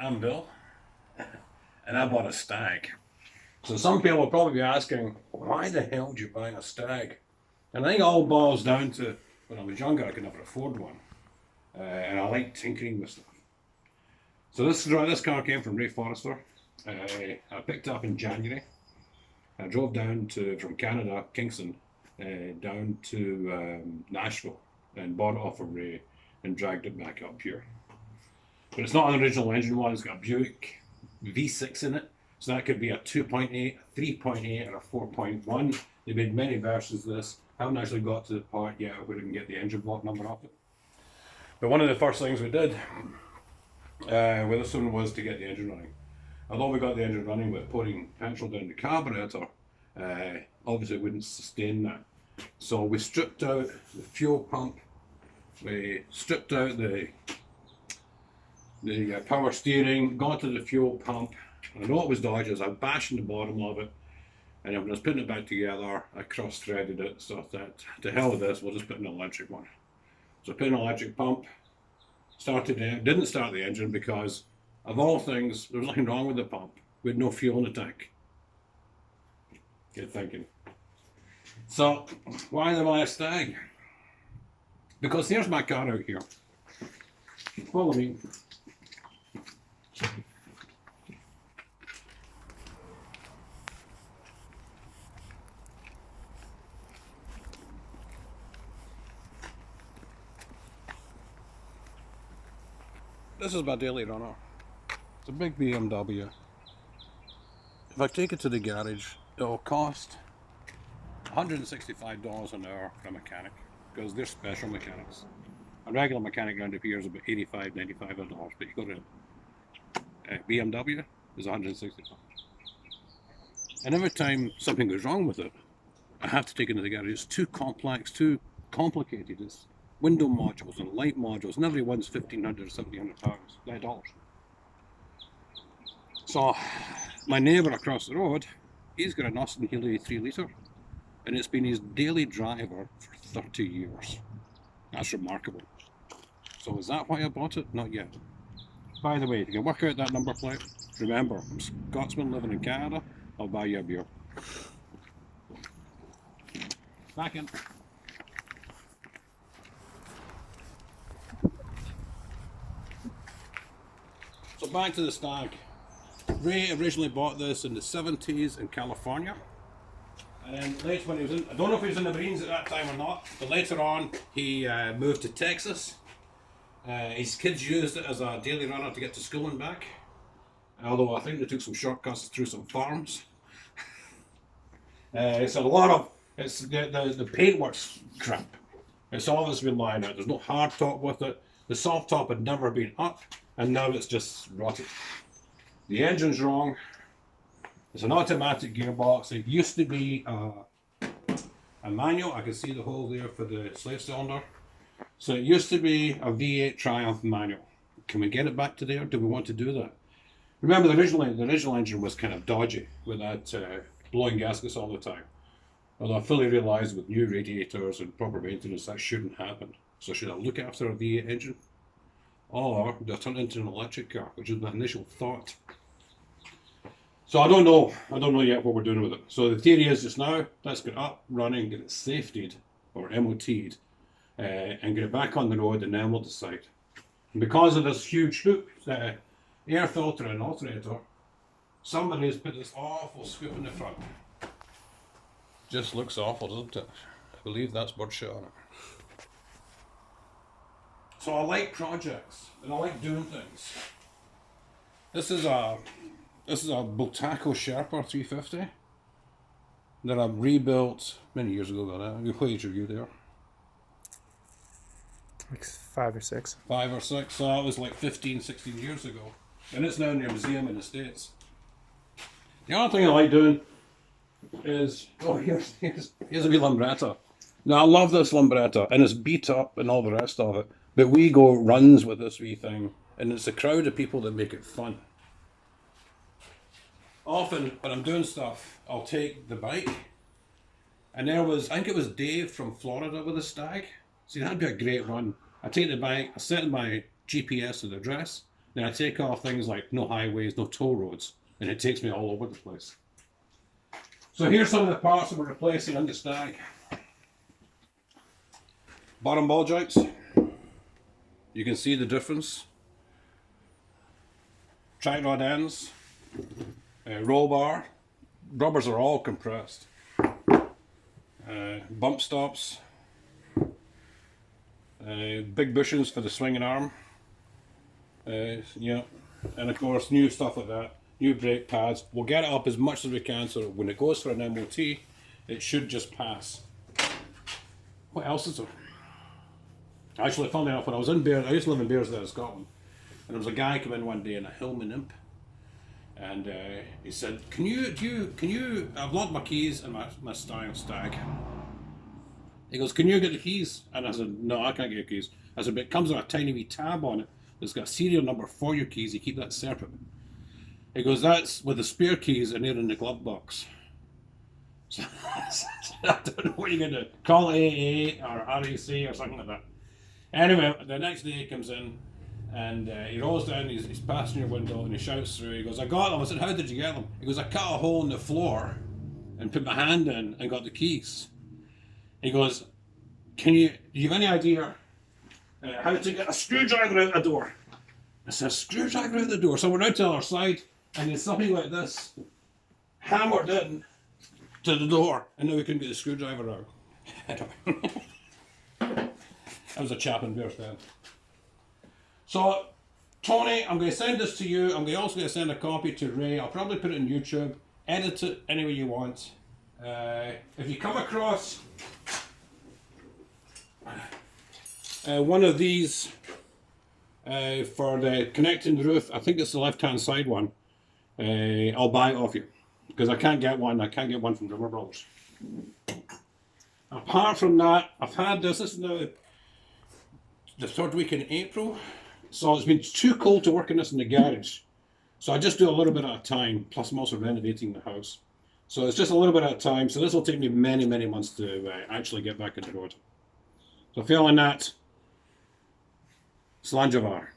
I'm Bill, and I bought a Stag. So some people will probably be asking, why the hell did you buy a Stag? And I think it all boils down to when I was younger, I could never afford one, and I like tinkering with stuff. So this car came from Ray Forrester. I picked it up in January. I drove down from Canada, Kingston, down to Nashville, and bought it off of Ray and dragged it back up here. But it's not an original engine one. It's got a Buick V6 in it. So that could be a 2.8, a 3.8, or a 4.1. They made many versions of this. I haven't actually got to the part yet where we can get the engine block number off it. But one of the first things we did with this one was to get the engine running. Although we got the engine running with pouring petrol down the carburetor, obviously it wouldn't sustain that. So we stripped out the fuel pump, we stripped out the power steering, got to the fuel pump. I know it was dodgy, I was bashing the bottom of it, and when I was putting it back together, I cross-threaded it, so I thought, to hell with this, we'll just put an electric one. So I put an electric pump, didn't start the engine because, of all things, there was nothing wrong with the pump. We had no fuel in the tank. Good thinking. So, why did I buy a Stag? Because here's my car out here. Follow me. This is my daily runner. It's a big BMW. If I take it to the garage, it'll cost $165 an hour for a mechanic, because they're special mechanics. A regular mechanic around here is about $85, $95, but you go to BMW is $165. And every time something goes wrong with it, I have to take it to the garage. It's too complex, too complicated. It's window modules and light modules, and every one's $1,500 or $1,700 dollars. So my neighbour across the road, he's got an Austin Healey 3 litre, and it's been his daily driver for 30 years. That's remarkable. So is that why I bought it? Not yet. By the way, if you can work out that number plate, remember, I'm a Scotsman living in Canada, I'll buy you a beer. Back in. So back to the Stag. Ray originally bought this in the 70s in California. And then later when he was in, I don't know if he was in the Marines at that time or not, but later on he moved to Texas. His kids used it as a daily runner to get to school and back. Although I think they took some shortcuts through some farms. It's a lot of, the paintwork's crap. It's always been lying out. There's no hard top with it. The soft top had never been up, and now it's just rotted. The engine's wrong. It's an automatic gearbox. It used to be a manual. I can see the hole there for the slave cylinder. So it used to be a V8 Triumph manual. Can we get it back to there? Do we want to do that? Remember, the original engine was kind of dodgy with that blowing gaskets all the time. Although I fully realised with new radiators and proper maintenance that shouldn't happen. So should I look after a V8 engine? Or do I turn it into an electric car, which is my initial thought. So I don't know yet what we're doing with it. So the theory is just now, let's get up, running, get it safetied or MOT'd, and get it back on the road, and then we'll decide. And because of this huge hoop, air filter and alternator, somebody has put this awful scoop in the front. Just looks awful, doesn't it? I believe that's birdshit on it. So I like projects, and I like doing things. This is a Bultaco Sherpa 350 that I rebuilt many years ago. What age are you there? Like 5 or 6. 5 or 6, so that was like 15, 16 years ago. And it's now in a museum in the States. The other thing I like doing is, here's a wee Lambretta. Now I love this Lambretta, and it's beat up and all the rest of it, but we go runs with this wee thing, and it's a crowd of people that make it fun. Often when I'm doing stuff, I'll take the bike, and I think it was Dave from Florida with a Stag. See, that'd be a great run. I take the bike, I set my GPS to the address, Then I take off things like no highways, no toll roads, and it takes me all over the place. So here's some of the parts that we're replacing on the Stag. Bottom ball joints. You can see the difference. Track rod ends. Roll bar. Rubbers are all compressed. Bump stops. Big bushings for the swinging arm. Yeah, and of course new stuff like that. New brake pads. We'll get it up as much as we can so when it goes for an MOT, it should just pass. What else is there? Actually, funnily enough, when I was in Bears, I used to live in Bearsdale, Scotland, and there was a guy come in one day in a Hillman Imp, and he said, "Can you? I've lost my keys in my Triumph Stag." He goes, "Can you get the keys?" And I said, "No, I can't get your keys." I said, "But it comes with a tiny wee tab on it. It's got a serial number for your keys. You keep that separate." He goes, "That's with the spare keys, and they're in the glove box." So, I don't know what you're going to call AA or RAC or something like that. Anyway, the next day he comes in and he rolls down his passenger window and he shouts through. He goes, "I got them." I said, "How did you get them?" He goes, "I cut a hole in the floor and put my hand in and got the keys." He goes, do you have any idea how to get a screwdriver out the door?" I said, "A screwdriver out the door?" So we're out to our side and there's something like this hammered in to the door, and now we couldn't get the screwdriver out. That was a chap in Bearsden. So, Tony, I'm going to send this to you. I'm also going to send a copy to Ray. I'll probably put it on YouTube. Edit it any way you want. If you come across one of these for the connecting the roof, I think it's the left-hand side one, I'll buy it off you. Because I can't get one. I can't get one from Drummer Brothers. Apart from that, I've had this. This is now the third week in April. So it's been too cold to work in this in the garage. So I just do a little bit at a time. Plus I'm also renovating the house. So it's just a little bit at a time. So this will take me many, many months to actually get back on the road. So feeling that, Slanjavar.